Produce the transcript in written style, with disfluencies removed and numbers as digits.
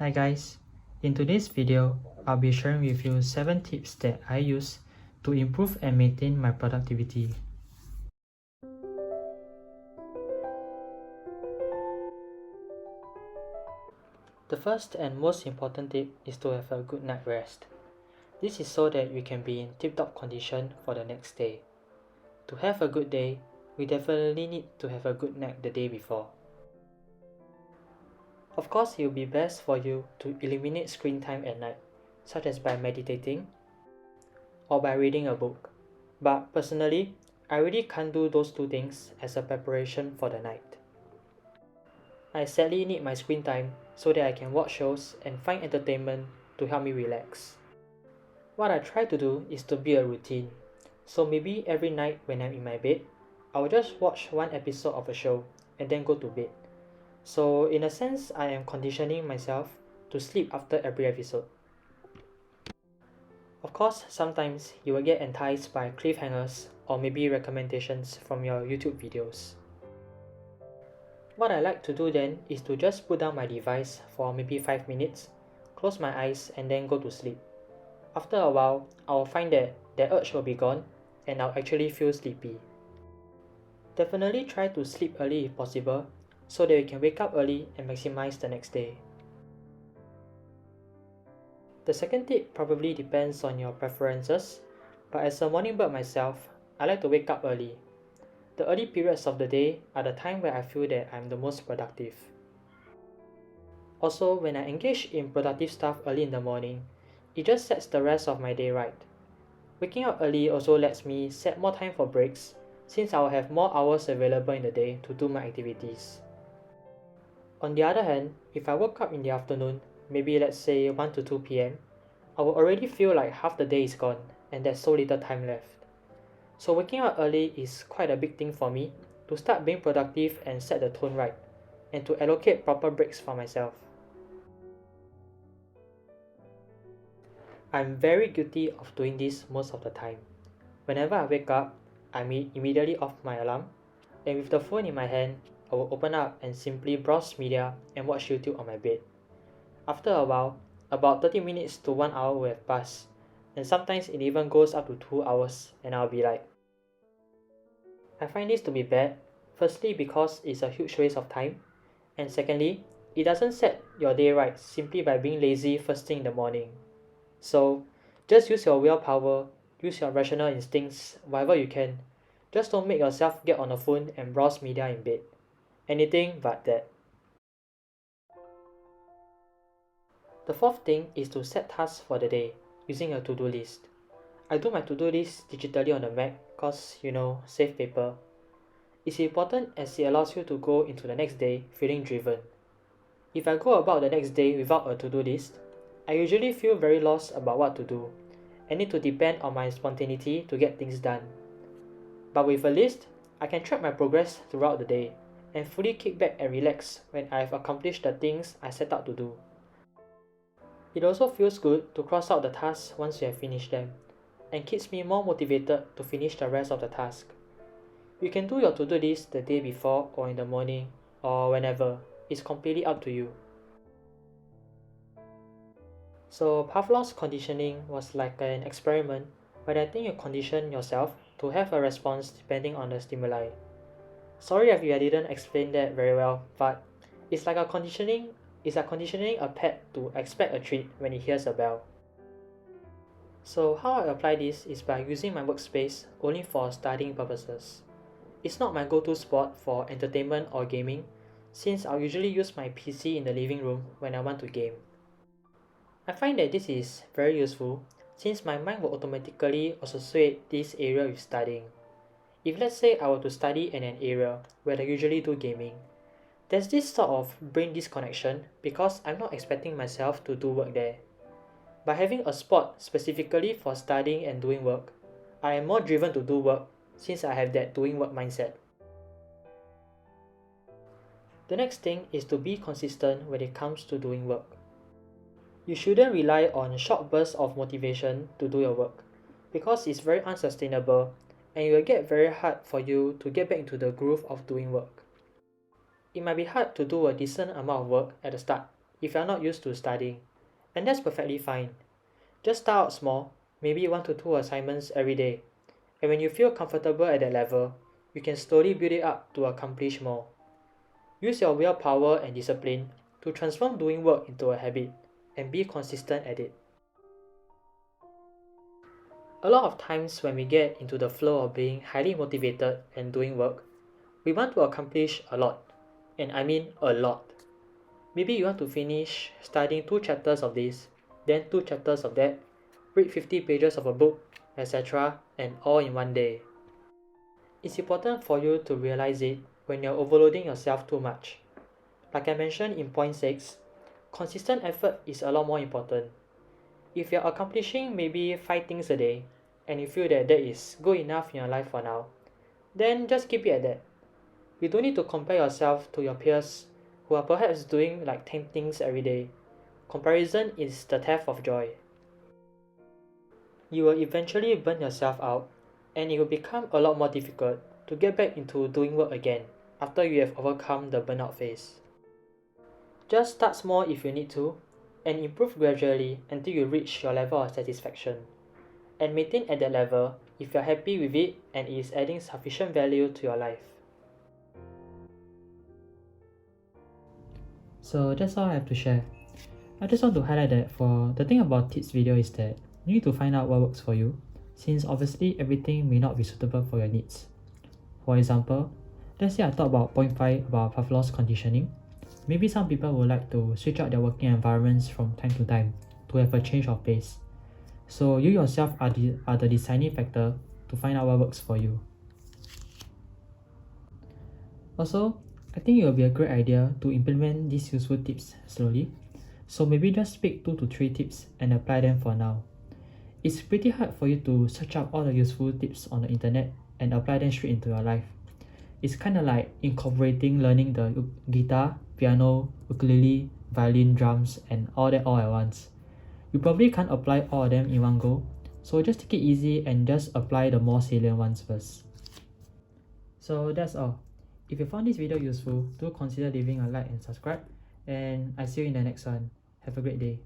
Hi guys, in today's video, I'll be sharing with you 7 tips that I use to improve and maintain my productivity. The first and most important tip is to have a good night rest. This is so that we can be in tip-top condition for the next day. To have a good day, we definitely need to have a good night the day before. Of course, it will be best for you to eliminate screen time at night, such as by meditating or by reading a book. But personally, I really can't do those two things as a preparation for the night. I sadly need my screen time so that I can watch shows and find entertainment to help me relax. What I try to do is to build a routine. So maybe every night when I'm in my bed, I will just watch one episode of a show and then go to bed. So in a sense, I am conditioning myself to sleep after every episode. Of course, sometimes you will get enticed by cliffhangers or maybe recommendations from your YouTube videos. What I like to do then is to just put down my device for maybe 5 minutes, close my eyes and then go to sleep. After a while, I will find that the urge will be gone and I'll actually feel sleepy. Definitely try to sleep early if possible so that you can wake up early and maximize the next day. The second tip probably depends on your preferences, but as a morning bird myself, I like to wake up early. The early periods of the day are the time where I feel that I'm the most productive. Also, when I engage in productive stuff early in the morning, it just sets the rest of my day right. Waking up early also lets me set more time for breaks, since I will have more hours available in the day to do my activities. On the other hand, if I woke up in the afternoon, maybe let's say 1 to 2 p.m., I will already feel like half the day is gone and there's so little time left. So waking up early is quite a big thing for me to start being productive and set the tone right, and to allocate proper breaks for myself. I'm very guilty of doing this most of the time. Whenever I wake up, I immediately off my alarm, and with the phone in my hand, I will open up and simply browse media and watch YouTube on my bed. After a while, about 30 minutes to 1 hour will have passed, and sometimes it even goes up to 2 hours, and I'll be like, I find this to be bad, firstly because it's a huge waste of time, and secondly, it doesn't set your day right simply by being lazy first thing in the morning. So, just use your willpower, use your rational instincts, whatever you can. Just don't make yourself get on the phone and browse media in bed. Anything but that. The fourth thing is to set tasks for the day using a to-do list. I do my to-do list digitally on the Mac cause, save paper. It's important as it allows you to go into the next day feeling driven. If I go about the next day without a to-do list, I usually feel very lost about what to do and need to depend on my spontaneity to get things done. But with a list, I can track my progress throughout the day and fully kick back and relax when I have accomplished the things I set out to do. It also feels good to cross out the tasks once you have finished them, and keeps me more motivated to finish the rest of the task. You can do your to-do list the day before or in the morning or whenever. It's completely up to you. So Pavlov's conditioning was like an experiment where I think you condition yourself to have a response depending on the stimuli. Sorry if I didn't explain that very well, but it's like conditioning a pet to expect a treat when it hears a bell. So how I apply this is by using my workspace only for studying purposes. It's not my go-to spot for entertainment or gaming, since I'll usually use my PC in the living room when I want to game. I find that this is very useful since my mind will automatically associate this area with studying. If let's say I were to study in an area where I usually do gaming, there's this sort of brain disconnection because I'm not expecting myself to do work there. By having a spot specifically for studying and doing work, I am more driven to do work since I have that doing work mindset. The next thing is to be consistent when it comes to doing work. You shouldn't rely on short bursts of motivation to do your work, because it's very unsustainable and it will get very hard for you to get back into the groove of doing work. It might be hard to do a decent amount of work at the start if you are not used to studying, and that's perfectly fine. Just start out small, maybe 1 to 2 assignments every day, and when you feel comfortable at that level, you can slowly build it up to accomplish more. Use your willpower and discipline to transform doing work into a habit and be consistent at it. A lot of times when we get into the flow of being highly motivated and doing work, we want to accomplish a lot, and I mean a lot. Maybe you want to finish studying 2 chapters of this, then 2 chapters of that, read 50 pages of a book, etc., and all in one day. It's important for you to realize it when you're overloading yourself too much. Like I mentioned in point 6, consistent effort is a lot more important. If you're accomplishing maybe 5 things a day, and you feel that that is good enough in your life for now, then just keep it at that. You don't need to compare yourself to your peers who are perhaps doing like 10 things every day. Comparison is the theft of joy. You will eventually burn yourself out, and it will become a lot more difficult to get back into doing work again after you have overcome the burnout phase. Just start small if you need to, and improve gradually until you reach your level of satisfaction. And maintain at that level if you're happy with it and it is adding sufficient value to your life. So that's all I have to share. I just want to highlight that for the thing about tips video is that you need to find out what works for you, since obviously everything may not be suitable for your needs. For example, let's say I talk about point 5 about Pavlov's conditioning. Maybe some people would like to switch out their working environments from time to time to have a change of pace. So you yourself are the deciding factor to find out what works for you. Also, I think it will be a great idea to implement these useful tips slowly. So maybe just pick 2 to 3 tips and apply them for now. It's pretty hard for you to search up all the useful tips on the internet and apply them straight into your life. It's kind of like incorporating learning the guitar, piano, ukulele, violin, drums, and all that all at once. You probably can't apply all of them in one go, so just take it easy and just apply the more salient ones first. So that's all. If you found this video useful, do consider leaving a like and subscribe, and I see you in the next one. Have a great day.